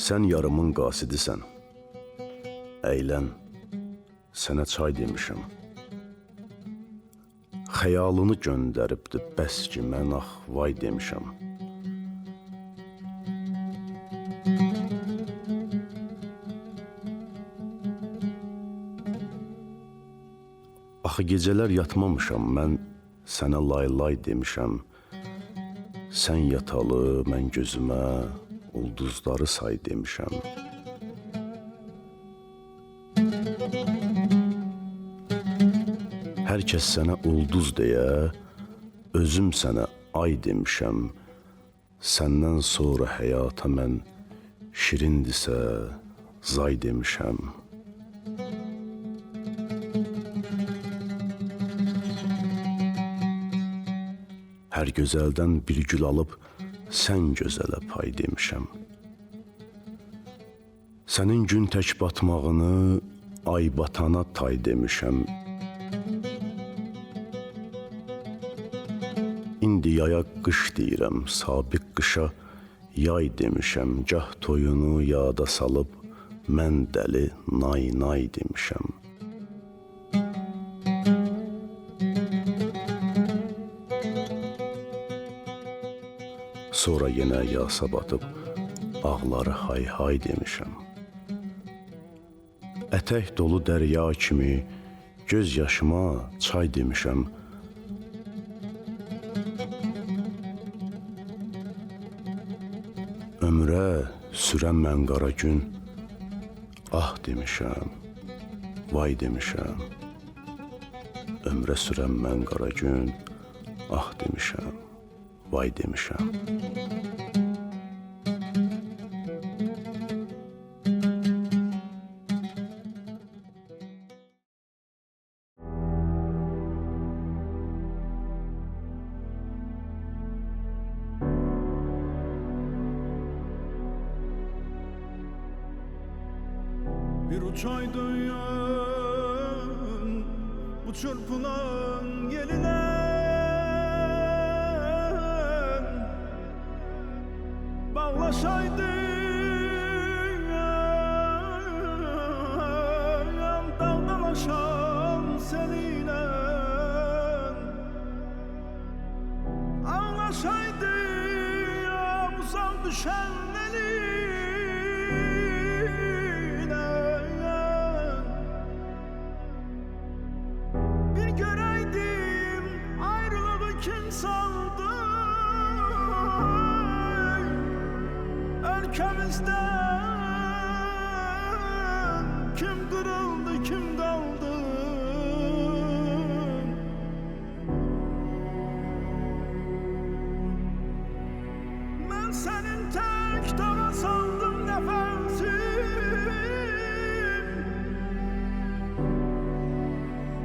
Sən yarımın qasidisən. Əylən, sənə çay demişəm. Xəyalını göndəribdir, bəs ki, mən ax, vay demişəm. Axı gecələr yatmamışam, mən sənə lay-lay demişəm. Sən yatalı, mən gözümə ulduzları say demişəm. Hər kəs sənə ulduz deyə, özüm sənə ay demişəm. Səndən sonra həyata mən şirindirsə zay demişəm. Hər gözəldən bir gül alıb sən gözələ pay demişəm. Sənin gün tək batmağını ay batana tay demişəm. İndi yaya qış deyirəm, sabiq qışa yay demişəm. Gah toyunu yada salıb mən dəli nay-nay demişəm. Sonra yenə yasa batıb ağları hay-hay demişəm. Ətək dolu dərya kimi göz yaşıma çay demişəm. Ömrə sürən mən qara gün ah demişəm, vay demişəm. Ömrə sürən mən qara gün ah demişəm, vay demişəm. Bir uçaydın bu çırpılan yelinden, bağlaşaydın dağdan aşan seninle, ağlaşaydın uzak düşenleri. Kim saldı ülkemizden, kim kırıldı kim kaldı? Ben senin tek dara saldım nefesim,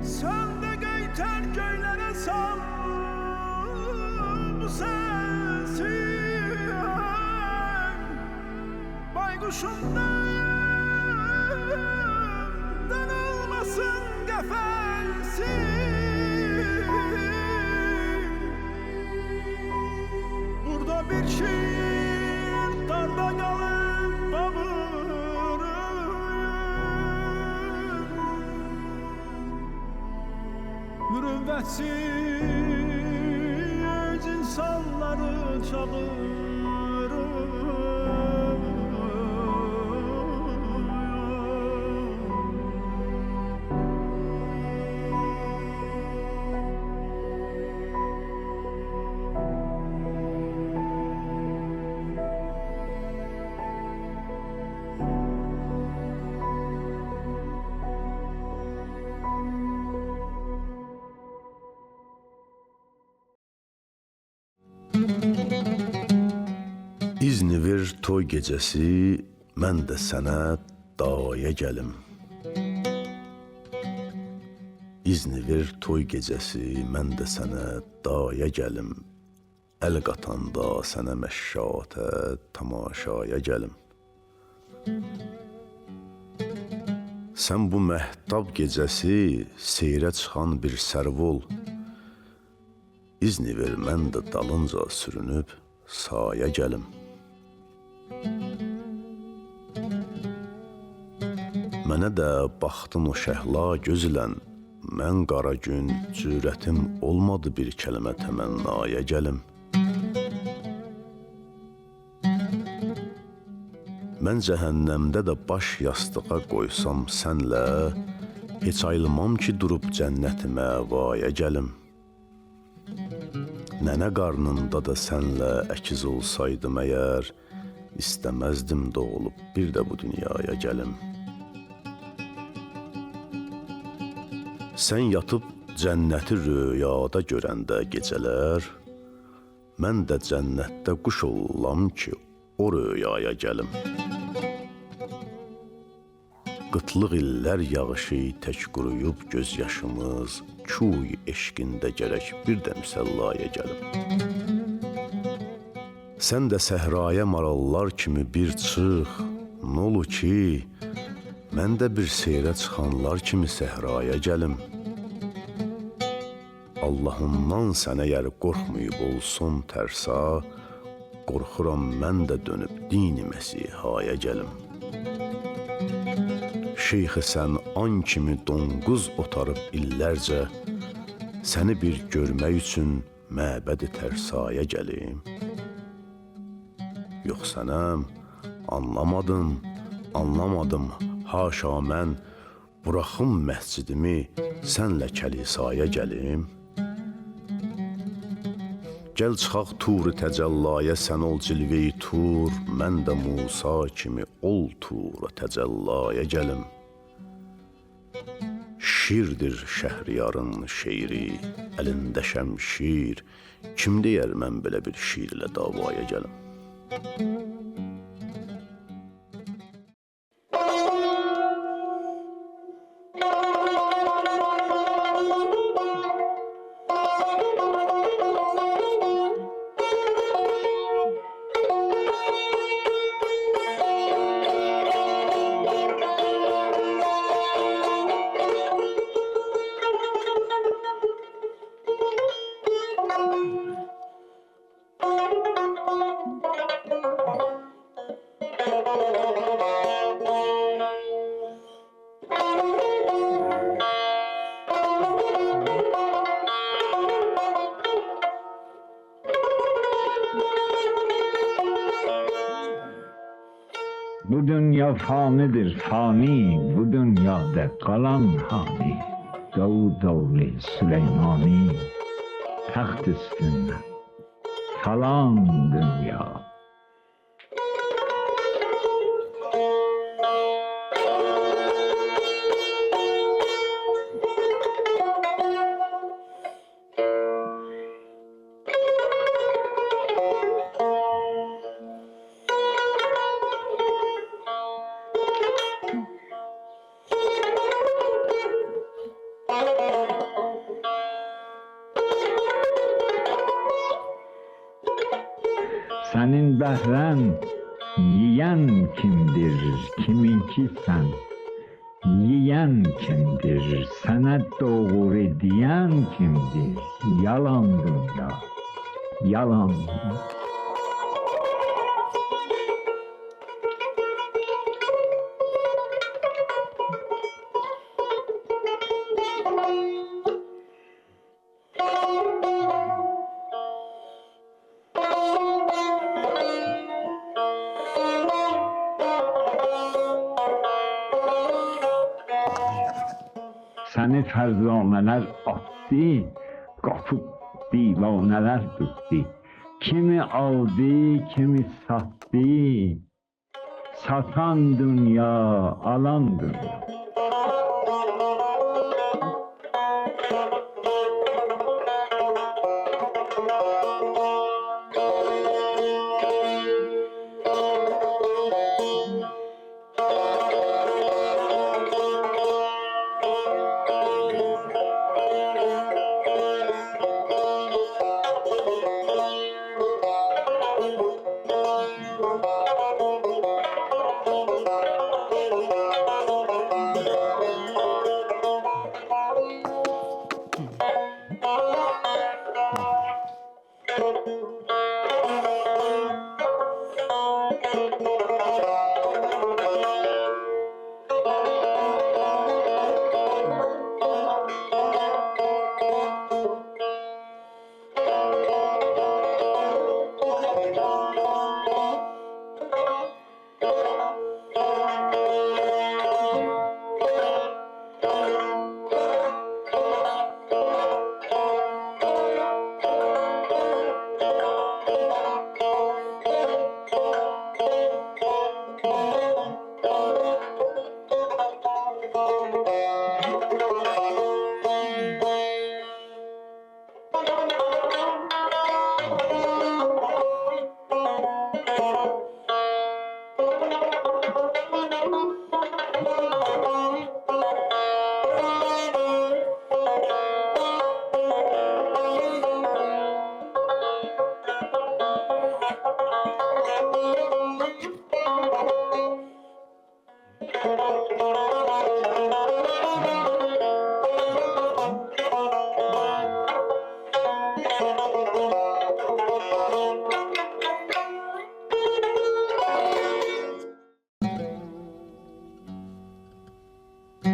sen de geyter göylere sal bu sensin. Baykuşumdan olmasın kefensin. Burada bir şiir darda kalıp babırır, mürüvvetsiz insanları çağırır. İznivir toy gecəsi, mən də sənə davaya gəlim. İzni ver toy gecəsi, mən də sənə daya gəlim. Əl qatanda sənə məşşatə, tamaşaya gəlim. Sən bu məhttab gecəsi seyrə çıxan bir sərv ol. İzni ver mən də dalınca sürünüb saya gəlim. Mənə də baxdın o şəhla gözlən, mən qara gün cürətim olmadı bir kəlmə təmənnaya gəlim. Mən cəhənnəmdə də baş yastığa qoysam sənlə, heç ayılmam ki durub cənnətimə vaya gəlim. Nənə qarnında da sənlə əkiz olsaydım əgər, istəməzdim doğulub bir də bu dünyaya gəlim. Sən yatıb cənnəti rüyada görəndə gecələr, mən də cənnətdə quş olam ki, o rüyaya gəlim. Qıtlıq illər yağışı tək quruyub göz yaşımız, Kuy eşqində gərək bir də müsəllaya gəlim. Sən də səhraya marallar kimi bir çıx, n'olu ki, mən də bir seyrə çıxanlar kimi səhraya gəlim. Allahımdan sənə yer qorxmayıb olsun tərsa, qorxuram mən də dönüb dini məsihaya gəlim. Şeyxi sən an kimi donquz otarıb illərcə, səni bir görmək üçün məbədi tərsaya gəlim. Yox sənəm, anlamadım, haşa mən, buraxım məscidimi, sənlə kəlisaya gəlim. Gəl çıxaq tur-u təcəllaya, sən ol cilve-i tur, mən də Musa kimi ol tur-u təcəllaya gəlim. Şirdir Şəhriyarın şeiri, əlində şəmşir, kim deyər mən belə bir şiirlə davaya gəlim. Bu dünya fanidir fani, bu dünyada kalan hani. Davud oğlu Süleymani, taht üstünde falan dünya. Senin behren yiyen kimdir, kiminki sen? Yiyen kimdir, sana doğru diyen kimdir? Yalan dünya, yalan. Səni fərzamələr atdı, qapıb divanələr tutdu. Kimi aldı, kimi satdı, satan dünya, alan dünya.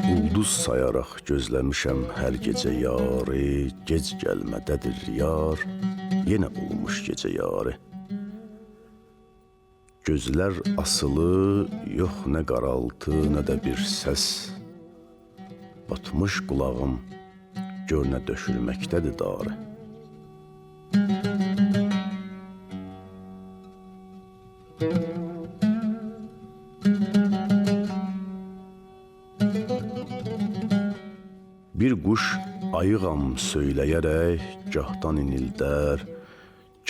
Ulduz sayaraq gözləmişəm hər gecə yarı, gec gəlmədədir yar, yenə olmuş gecə yarı. Gözlər asılı, yox nə qaraltı, nə də bir səs. Batmış qulağım, gör nə döşülməkdədir darı. Bir quş ayığam söyləyərək, gahdan inildər,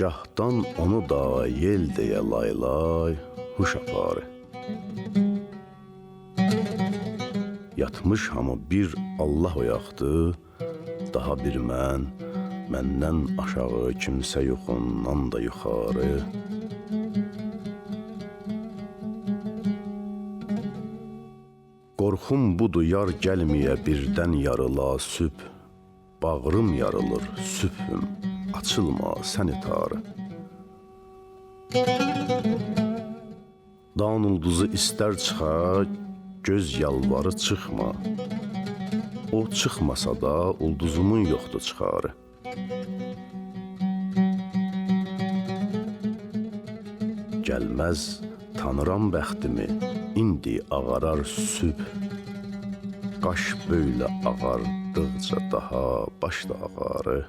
gahdan onu da yel deyə laylay, huş aparı. Yatmış hamı bir Allah oyaqdı, daha bir mən, məndən aşağı kimsə yox ondan da yuxarı. Qorxum budur yar gəlməyə birdən yarıla sübh, bağrım yarılır sübhüm, açılma sən itarı. Dan ulduzu istər çıxa, göz yalvarı çıxma. O çıxmasa da ulduzumun yoxdur çıxarı. Gəlməz tanıram bəxtimi, indi ağarar sübh. Qaş böylə ağardıqca daha başda ağarı.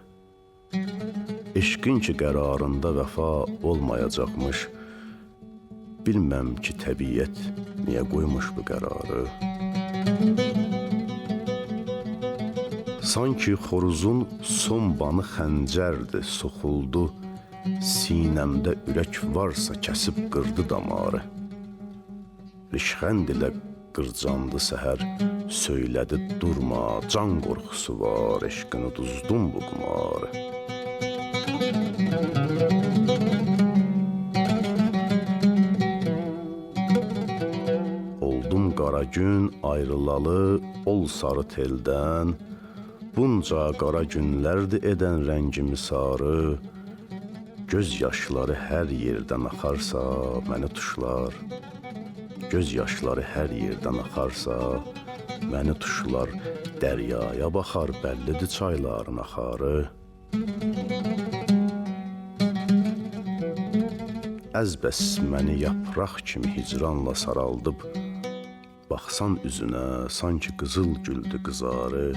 Eşqin ki qərarında vəfa olmayacaqmış, bilməm ki təbiət niyə qoymuş bu qərarı. Sanki xoruzun son banı xəncərdir, soxuldu. Sinəmdə ürək varsa kəsib qırdı damarı. Rişxənd ilə qırcandı səhər, söylədi durma, can qorxusu var, eşqini duzdum bu qumarı. Oldum qara gün ayrılalı, ol sarı teldən, bunca qara günlərdir edən rəngimi sarı. Göz yaşları hər yerdən axarsa məni tuşlar. Göz yaşları hər yerdən axarsa məni tuşlar. Dəryaya baxar bəllidir çayların axarı. Əzbəs məni yapraq kimi hicranla saraldıb, baxsan üzünə sanki qızıl güldü qızarı.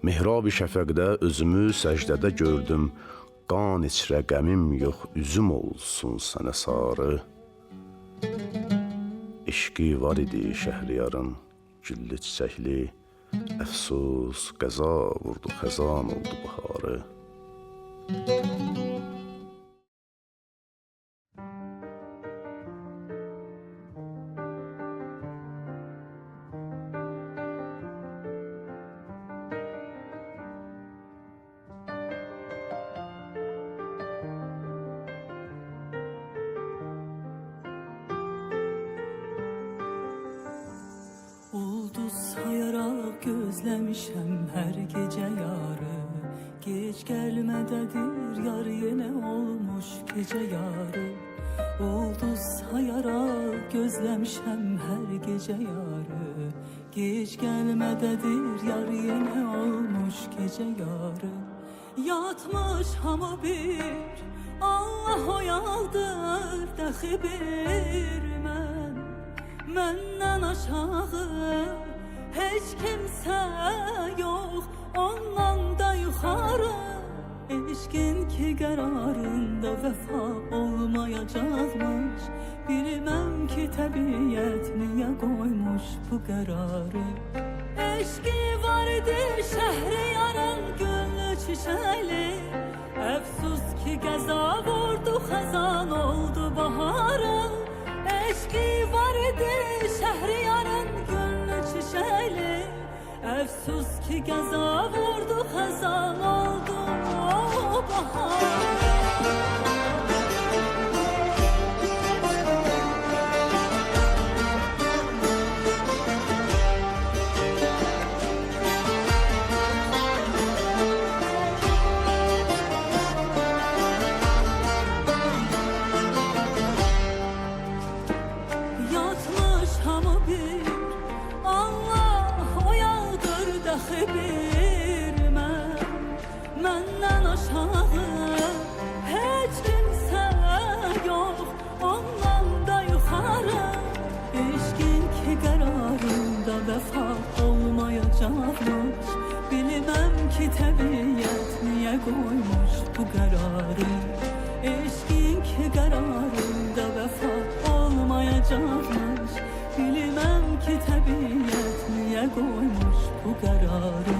Mihrab-ı şəfəqdə özümü səcdədə gördüm, qan içrə qəmim yox, üzüm olsun sənə sarı. Eşqi var idi Şəhriyarın, güllü çiçəkli, əfsus qəza vurdu, xəzan oldu baharı. Ulduz sayaraq gözləmişəm hər gecə yarı. Gec gəlmədədir yar, yenə olmuş gecə yarı. Ulduz sayaraq gözləmişəm hər gecə yarı. Gec gəlmədədir yar, yenə olmuş gecə yarı. Yatmış hamı bir Allah oyaldır, dəxi bir məndən aşağı heç kimsə yox, ondan da yuxarı. Eşqin ki qərarında vəfa olmayacaqmış, Bilmem ki təbiyyət niyə qoymuş bu qərarı. Eşqi var idi Şəhriyarın gönlü çiçəli. Əfsus ki qəza vurdu xəzan oldu baharın. Eşqi var idi Şəhriyarın gönlü çiçəli. Əfsus ki qəza vurdu xəzan oldu baharın. Yatmış hamı bir Allah oyadır daxı bir məndən aşağı heç kimsə yox, ondan da yuxarı. Eşqin ki qərarında vəfa olmayacaqmış. Bilməm ki təbiyyət niyə qoymuş bu qərarı. Eşqin ki qərarında vəfa olmayacaqmış. Bilməm ki təbiyyət niyə qoymuş bu qərarı.